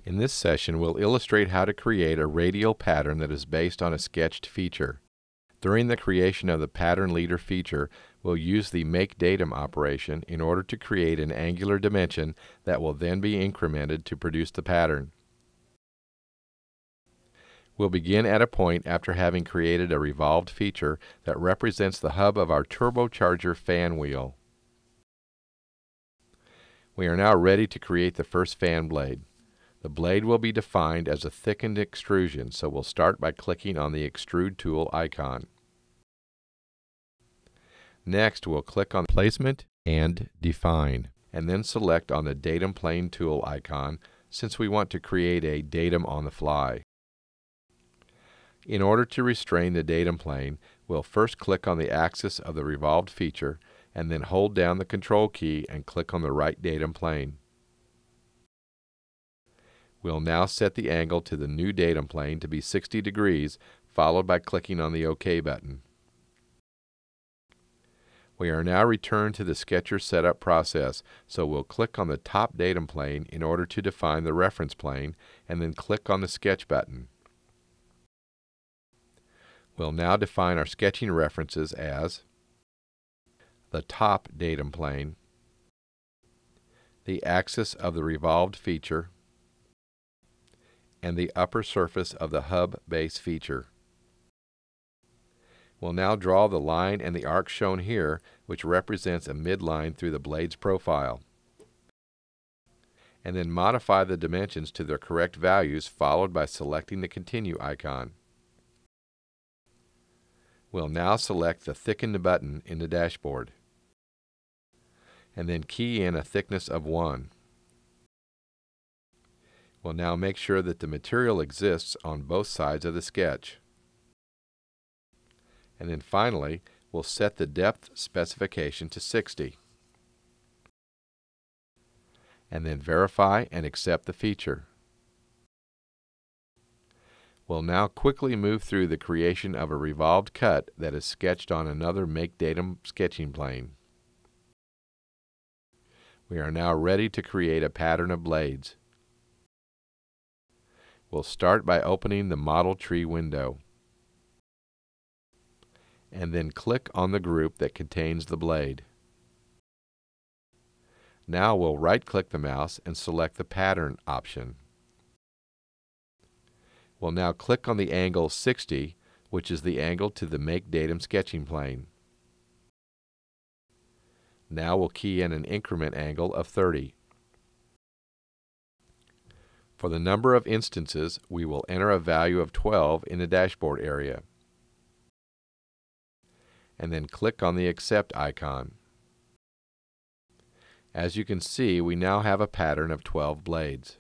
In this session, we'll illustrate how to create a radial pattern that is based on a sketched feature. During the creation of the pattern leader feature, we'll use the makeDatum operation in order to create an angular dimension that will then be incremented to produce the pattern. We'll begin at a point after having created a revolved feature that represents the hub of our turbocharger fan wheel. We are now ready to create the first fan blade. The blade will be defined as a thickened extrusion, so we'll start by clicking on the Extrude tool icon. Next, we'll click on Placement and Define, and then select on the Datum Plane tool icon since we want to create a datum on the fly. In order to restrain the datum plane, we'll first click on the axis of the revolved feature and then hold down the Control key and click on the right datum plane. We'll now set the angle to the new datum plane to be 60 degrees, followed by clicking on the OK button. We are now returned to the Sketcher setup process, so we'll click on the top datum plane in order to define the reference plane, and then click on the Sketch button. We'll now define our sketching references as the top datum plane, the axis of the revolved feature, and the upper surface of the hub base feature. We'll now draw the line and the arc shown here, which represents a midline through the blade's profile, and then modify the dimensions to their correct values, followed by selecting the Continue icon. We'll now select the Thicken button in the dashboard, and then key in a thickness of 1. We'll now make sure that the material exists on both sides of the sketch. And then finally, we'll set the depth specification to 60. And then verify and accept the feature. We'll now quickly move through the creation of a revolved cut that is sketched on another makeDatum sketching plane. We are now ready to create a pattern of blades. We'll start by opening the Model Tree window, and then click on the group that contains the blade. Now we'll right-click the mouse and select the Pattern option. We'll now click on the angle 60, which is the angle to the makeDatum sketching plane. Now we'll key in an increment angle of 30. For the number of instances, we will enter a value of 12 in the dashboard area, and then click on the Accept icon. As you can see, we now have a pattern of 12 blades.